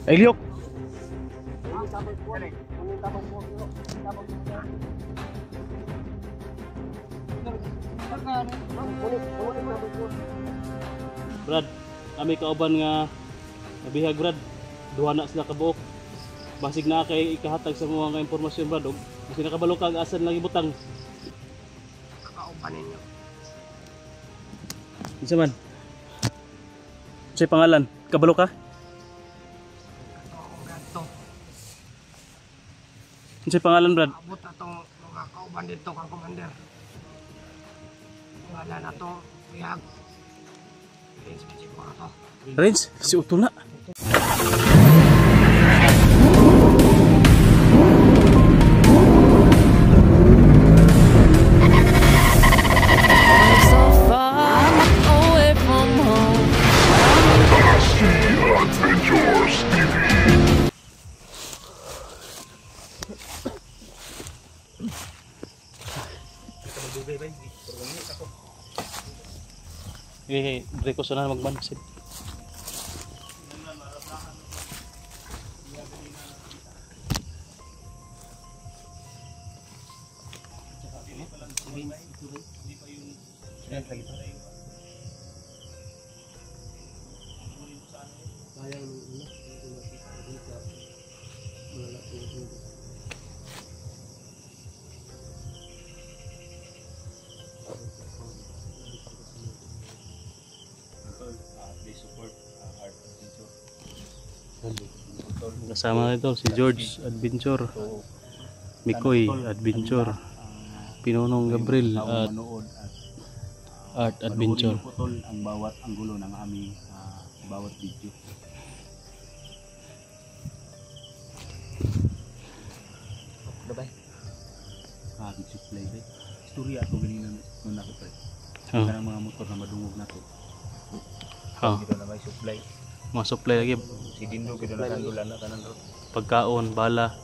Eliok. Brad, kami kauban nga nabihag Brad. Duha na sila kabuok. Basig na kay ikahatag sa mga impormasyon Brad. Kasi nakabalo ka asan lang ibutang. Kakauban ninyo. Isa man. Sa'y pangalan, kabalo ka? Sa'y pangalan Brad? Abot na itong mga kauban dito kang commander. Wala na itong bihag. Range, si Utol na. Break ko sana magbansid. Kasama nito si George Adventure, Mikoy Adventure, Pinonong Gabriel at Art Adventure. Putol ang bawat anggulo ng aming bawat video. Dabay. Supply ba? Istorya ato ganina nun ako pre. Oh. Kanang mga motor na madungog nato. Oh. Dito na may supply. Mga supply lagi, Si Dindo kita na kandulan na tanan ro. pagkaon, bala,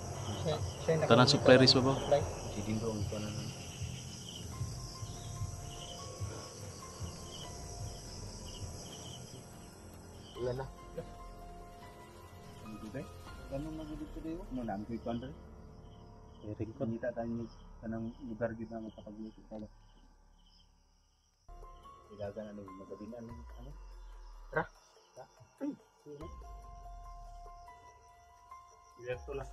tanan supply ris ba ba? Si Dindo ang tanan. Wala na. Ang dugay. Ganun magudto dayo mo nang kuy pandre. Ring ko. Kita tayo kanang lugar gid na makapagluto pala. Ilagan ano magabinan ano? Ra. Diretso lang.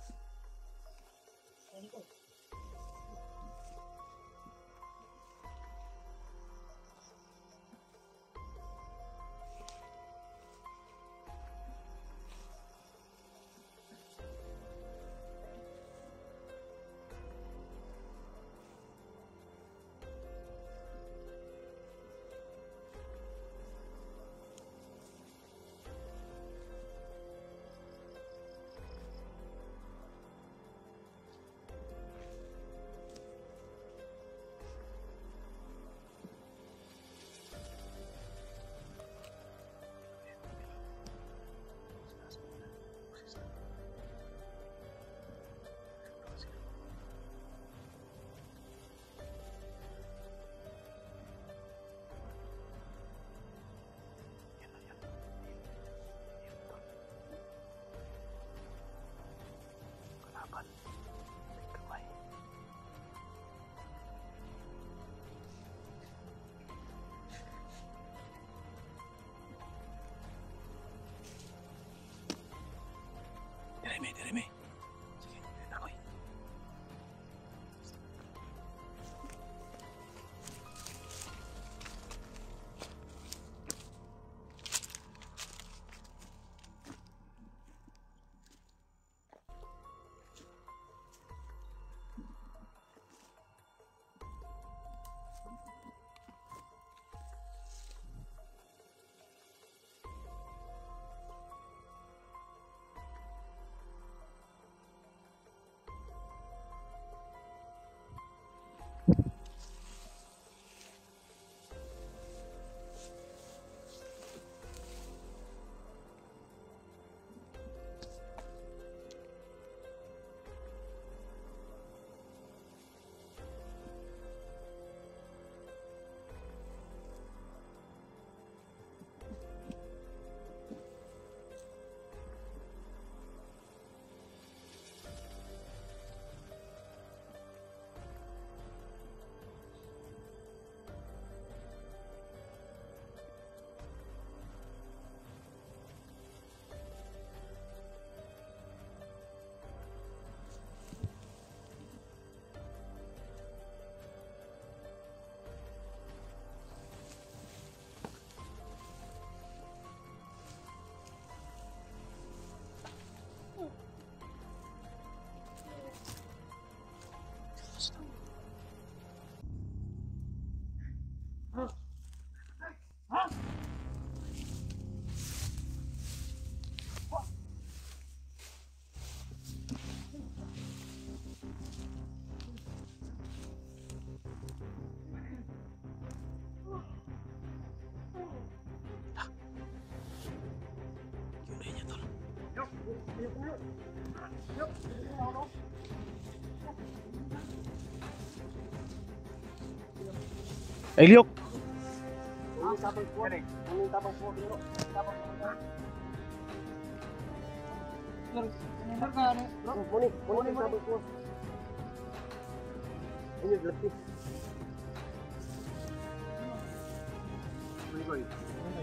Ay, Liok!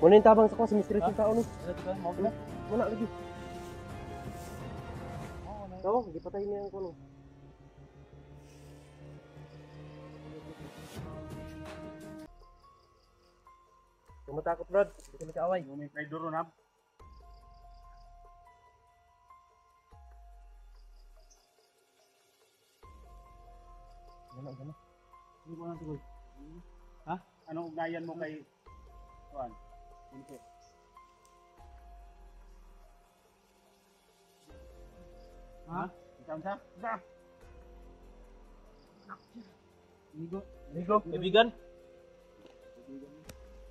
Muna yung tabang sa ko, si Mr. yung tao ni. Muna lagi. Oo, hindi patay niya yung kuno. Huwag matakot, Brad. Hindi ka nag-aaway. May kay duro na. Gana. Hindi mo na tuloy. Ha? Anong ugnayan mo kay Juan? Hindi. Ha? Ikaw sa? Sa? Ligo. Ligo. Kaibigan?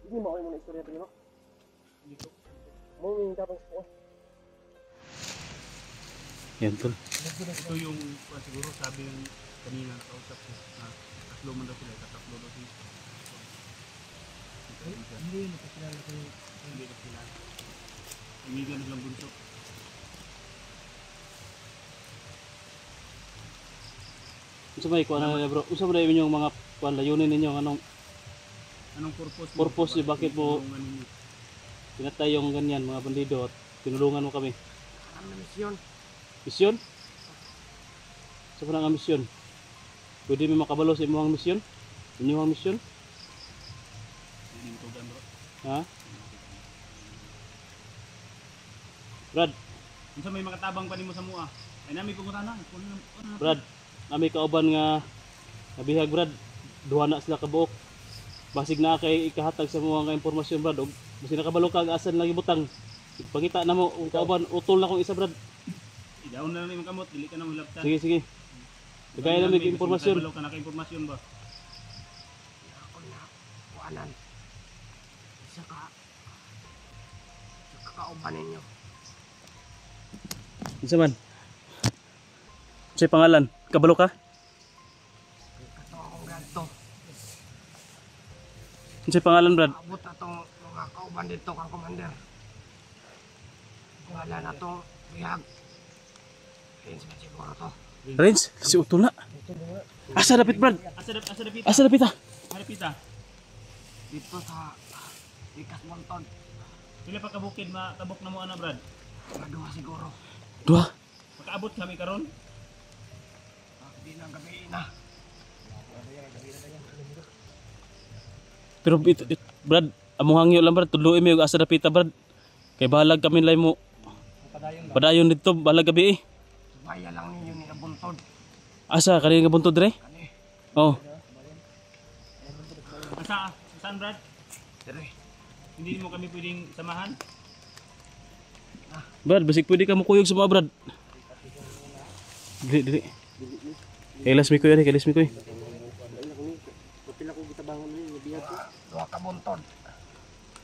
Hindi mo ako yung muna istorya pero. Ligo. Mo yung tabang sa ko. Yan, tol. Ito yung siguro sabi yung kanina nakausap ko na tatlo man daw sila, tatlo daw sila. Hindi nakakilala ko. Hindi nakakilala. Kaibigan nilang bunso. Unsa may kuan na bro? Unsa man yung mga kuan layunin ninyo anong Anong purpose mo? purpose niyo bakit mo tulungan ninyo? pinatay yung ganyan mga bandido at tinulungan mo kami? Ang misyon. Misyon? Sa nga misyon? Pwede mo makabalo sa imong misyon? Inyong misyon? Hindi mo tugan bro. Ha? Brad, Unsa may makatabang pa nimo sa mua? Ay nami pumunta na. Brad, nami kauban nga nabihag Brad. Duha na sila kabuok. Basig na kay ikahatag sa mga nga impormasyon Brad. Og basi nakabalo kag asan lang ibutang. Pagita na mo kung kauban utol na kong isa Brad. Idaon na lang imong kamot, dili ka na mahilabtan. Sige, sige. Dagay na mig impormasyon. Balo ka na kay impormasyon ba? Ako na. Kuanan. Isa ka kauban ninyo. Unsa man? Unsay pangalan? Kabalo ka? Kato akong ganto. Unsay pangalan Brad? Abot na tong mga kauban dito kang commander. Wala na tong bihag. Prince man siguro to. Renz, si utol na. Asa dapit Brad? Asa dapita? Asa dapit ah? Dapita. Dito sa Likas Monton. Pila pa ka bukid matabok na mo ana Brad? Mga duha siguro. Duha. Makaabot kami karon. Di na gabi na. Pero Brad, among hangyo lang Brad, tudloy mi og asa dapita Brad. Kay bahalag kami lay mo. Padayon dito bahalag gabi eh. Baya lang ninyo ni Nabuntod. Asa kani nga buntod re? Kani. Oh. Saan Brad? Dire. Hindi mo kami pwedeng samahan? Brad, basig pwede ka mo kuyog sa mga Brad. Dili. Kailas mi kuy, kailas mi kuy. Pila ko gitabangon ni bihag ko. Duha ka buntod.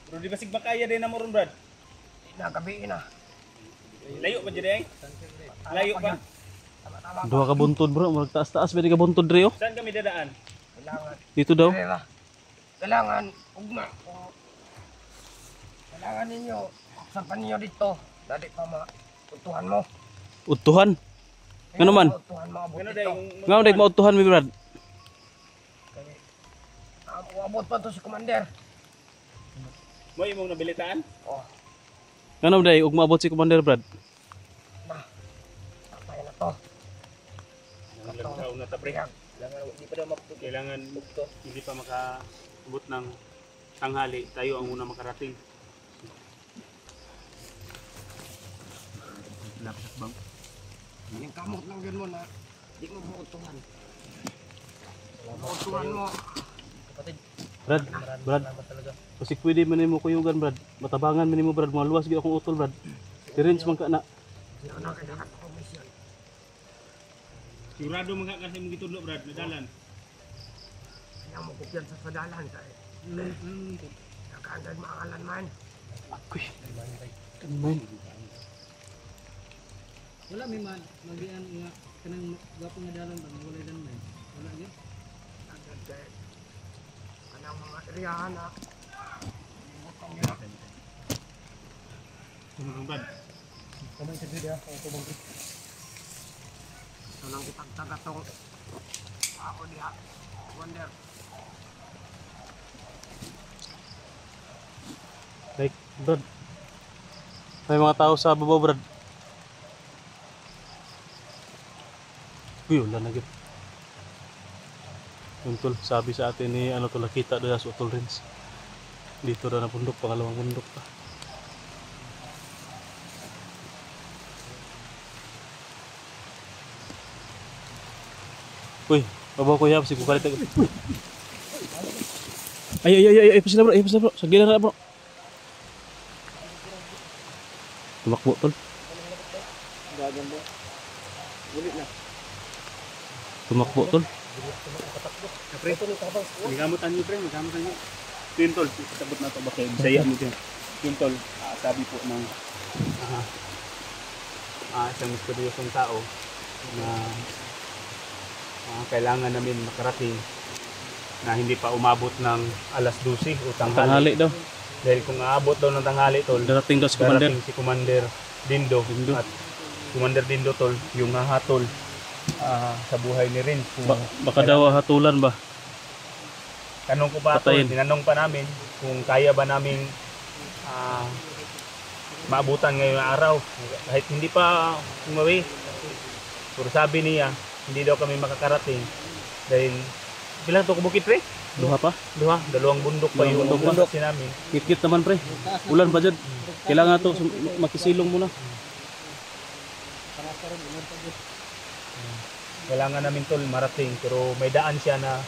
Pero di basig makaya din na mo ron Brad. Di na gabi na. Layo ba diri ay? Layo pa. Tama-tama. Duha ka buntod bro, murag taas-taas pwede ka buntod re oh. Saan kami dadaan? Kailangan. Dito daw. Dire ra. Kailangan ugma. Kailangan ninyo. Saan pa ninyo dito? Dali pa mautuhan mo. Utuhan. Ngano man? Utuhan mo abot Ano dito. day Ngano day mautuhan mi Brad? Abot pa to si Commander. mo imong nabilitaan? Oh, Ngano day ug maabot si Commander Brad? patay na to. Lantaw na tabre. Hindi pa daw maputo. Kailangan hindi pa makaabot ng tanghali, tayo ang una makarating. Lapit bang? Yung kamot lang gan mo na di mo mautuhan. Mautuhan mo. Brad. Kasi pwede man mo kuyugan Brad. Matabangan man mo Brad, maluwas gyud akong utol Brad. Tirins man ka na. Hindi ko na kailangan ko mission. Sigurado mga kasi mong gitudlo Brad, nadalan. Kaya mo kupyan sa sadalan tayo. Nakaandan maakalan man. Akoy. Kaman. Wala may magian nga kanang gapo nga dalan ba wala dan may. Wala gyud. Anang mga iriyahan na. Tumugad. Kamay sa video ang tubong. Anong ipagtagatong ako diha. Wonder. Like, Brad. May mga tao sa babaw, Brad. Uy, wala na gyud. Yung tol, sabi sa atin ni ano tol, nakita doon sa Utol Rins. Dito na na bundok, pangalawang bundok pa. Uy, babaw ko yap, sige kukalit. Ay, pasila bro, bro. Sagli na bro. Tumakbo tol. Gaganda. Ulit na. Tumakbo tol. Pre, migamutan niyo pre, migamutan niyo. Yun tol, sabot na to ba kayo? Bisaya mo dyan. Yun tol, sabi po ng isang misteryosong tao na kailangan namin makarating na hindi pa umabot ng alas 12 o Tanghali daw. Dahil kung aabot daw ng tanghali tol, Darating daw si Commander. darating si Commander Dindo. At Commander Dindo tol, yung hahatol sa buhay ni Rin. Baka daw hatulan ba? Tanong ko pa tol, Patayin. tinanong pa namin kung kaya ba namin maabutan ngayong araw. Kahit hindi pa umawi. Pero sabi niya, hindi daw kami makakarating dahil bilang to kubukit pre? Duha pa? Dalawang bundok pa yung Dalawang bundok kasi namin. Kit-kit naman pre. Ulan pa dyan. Kailangan to makisilong muna. Kailangan namin tol marating pero may daan siya na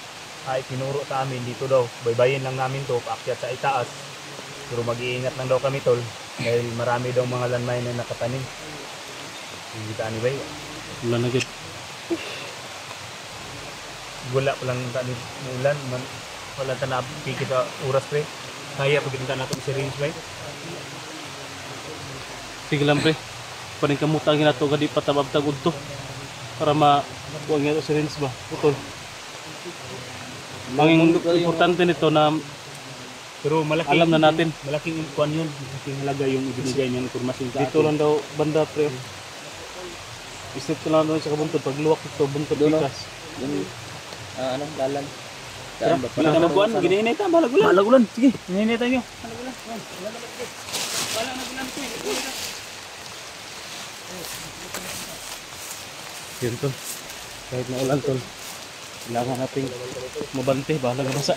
itinuro sa amin dito daw. Baybayin lang namin to, paakyat sa itaas. Pero mag-iingat lang daw kami tol dahil marami daw mga landmine na nakatanim. Hindi ta ni bay. Ulan na gid. Wala pa lang tani ulan man wala ta na kita oras pre. Kaya pag kita nato si range bay. Sige lang pre. Paring kamutangin na to gadi patabab-tag udto. Para kuha nga to si Rins ba? Utol. Ang importante nito na Pero malaki alam na natin. malaking kuan yun, malaking halaga yung ibinigay niyang impormasyon sa Dito atin. lang daw banda pre. Isip ko lang doon sa kabuntod. Pag luwak ito, buntod ikas. Yung anong dalan. Tara, Wala na magkuhan, ginihinay ta, malagulan. Malagulan, sige. Ginihinay tayo. Yun tol. Kahit na ulan tol. Kailangan nating mabante. Bahala nga basa.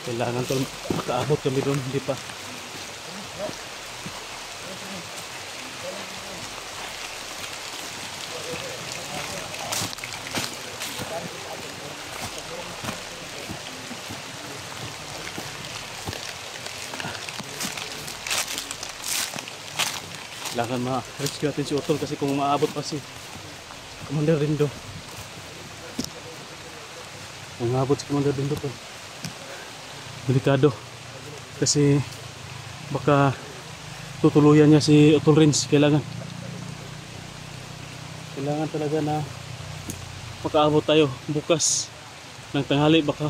Kailangan tol. Makaabot kami doon. Hindi pa. Kailangan ma-rescue natin si Utol kasi kung maabot pa si Commander Dindo. Kung maabot si Commander Dindo po, delikado. Kasi baka tutuluyan niya si Utol Rins. Kailangan talaga na makaabot tayo bukas ng tanghali. Baka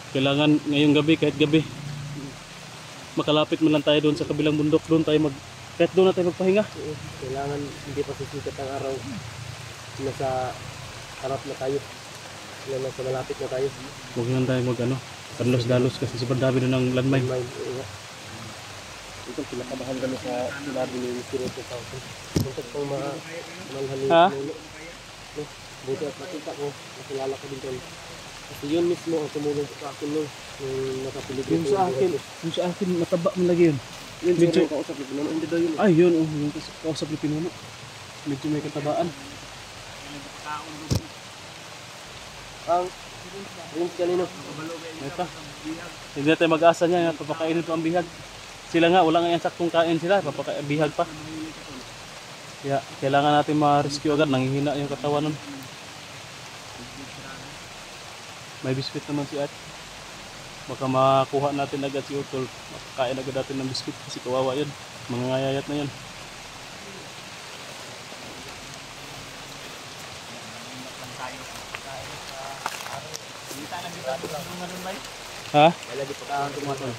kailangan ngayong gabi, kahit gabi, makalapit man lang tayo doon sa kabilang bundok. Doon tayo kahit doon na tayo magpahinga. Kailangan hindi pa sisikat ang araw. Nasa harap na tayo. Nasa malapit na tayo. Huwag lang tayo dalos kasi sobrang dami doon ng landmine. Ito pinakabahan kami sa sinabi ni Mr. Otto Pauso. Buntot pang malhali. Ha? Buti at nakita ko, nakilala ko din doon. Kasi yun mismo ang tumulong sa akin nung nakapilig Yung sa akin, mataba mo lagi yun. Yun Medyo- sir, kausap ko noon. Hindi daw yun. Ay, yun, yung kausap ni Pinuno. Medyo may katabaan. Ang rinse kanino. Ito. Hindi na tayo mag-asa niya nga papakainin pa ang bihag. Sila nga, wala nga yung saktong kain sila, bihag pa. Kaya kailangan natin ma-rescue agad, nanghihina yung katawan nun. May biscuit naman si At. Baka makuha natin agad si Utol. Makain agad natin ng biskuit kasi kawawa yun. Mga ngayayat na yun. Ha? Wala di pa ka tumatol.